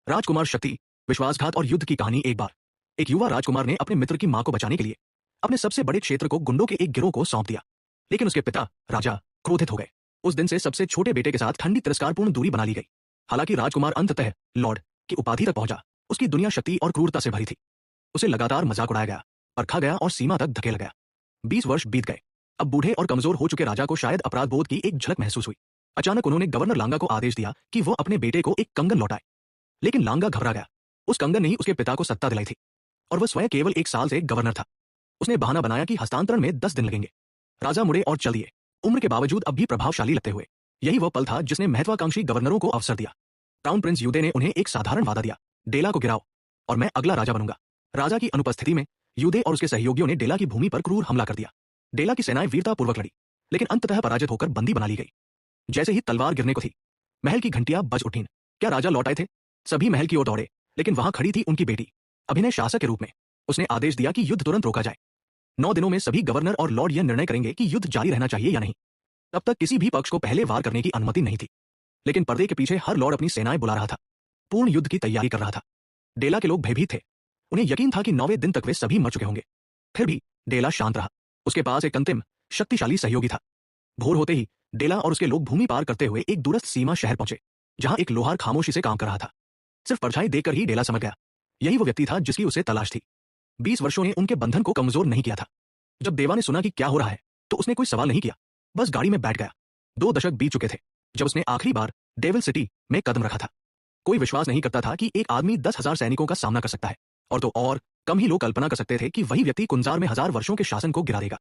राजकुमार शक्ति, विश्वासघात और युद्ध की कहानी। एक बार एक युवा राजकुमार ने अपने मित्र की मां को बचाने के लिए अपने सबसे बड़े क्षेत्र को गुंडों के एक गिरोह को सौंप दिया। लेकिन उसके पिता राजा क्रोधित हो गए। उस दिन से सबसे छोटे बेटे के साथ ठंडी तिरस्कारपूर्ण दूरी बना ली गई। हालांकि राजकुमार अंततः लॉर्ड की उपाधि तक पहुंचा, उसकी दुनिया शक्ति और क्रूरता से भरी थी। उसे लगातार मजाक उड़ाया गया, परखा गया और सीमा तक धकेला गया। 20 वर्ष बीत गए। अब बूढ़े और कमजोर हो चुके राजा को शायद अपराध बोध की एक झलक महसूस हुई। अचानक उन्होंने गवर्नर लांगा को आदेश दिया कि वो अपने बेटे को एक कंगन लौटाए। लेकिन लांगा घबरा गया। उस कंगन ने ही उसके पिता को सत्ता दिलाई थी और वह स्वयं केवल 1 साल से गवर्नर था। उसने बहाना बनाया कि हस्तांतरण में 10 दिन लगेंगे। राजा मुड़े और चल दिए, उम्र के बावजूद अब भी प्रभावशाली लगते हुए। यही वह पल था जिसने महत्वाकांक्षी गवर्नरों को अवसर दिया। क्राउन प्रिंस यूदे ने उन्हें एक साधारण वादा दिया, डेला को गिराओ और मैं अगला राजा बनूंगा। राजा की अनुपस्थिति में यूदे और उसके सहयोगियों ने डेला की भूमि पर क्रूर हमला कर दिया। डेला की सेनाएं वीरतापूर्वक लड़ी, लेकिन अंततः पराजित होकर बंदी बना ली गई। जैसे ही तलवार गिरने को थी, महल की घंटियां बज उठीं। क्या राजा लौट आए थे? सभी महल की ओर दौड़े, लेकिन वहां खड़ी थी उनकी बेटी, अभिनय शासक के रूप में। उसने आदेश दिया कि युद्ध तुरंत रोका जाए। 9 दिनों में सभी गवर्नर और लॉर्ड यह निर्णय करेंगे कि युद्ध जारी रहना चाहिए या नहीं। तब तक किसी भी पक्ष को पहले वार करने की अनुमति नहीं थी। लेकिन पर्दे के पीछे हर लॉर्ड अपनी सेनाएं बुला रहा था, पूर्ण युद्ध की तैयारी कर रहा था। डेला के लोग भयभीत थे। उन्हें यकीन था कि 9वें दिन तक वे सभी मर चुके होंगे। फिर भी डेला शांत रहा। उसके पास एक अंतिम शक्तिशाली सहयोगी था। भोर होते ही डेला और उसके लोग भूमि पार करते हुए एक दूरस्थ सीमा शहर पहुंचे, जहां एक लोहार खामोशी से काम कर रहा था। सिर्फ परछाई देखकर ही डेला समझ गया, यही वो व्यक्ति था जिसकी उसे तलाश थी। 20 वर्षों ने उनके बंधन को कमजोर नहीं किया था। जब देवा ने सुना कि क्या हो रहा है, तो उसने कोई सवाल नहीं किया, बस गाड़ी में बैठ गया। 2 दशक बीत चुके थे जब उसने आखिरी बार डेविल सिटी में कदम रखा था। कोई विश्वास नहीं करता था कि एक आदमी 10,000 सैनिकों का सामना कर सकता है, और तो और कम ही लोग कल्पना कर सकते थे कि वही व्यक्ति कुंजार में 1000 वर्षों के शासन को गिरा देगा।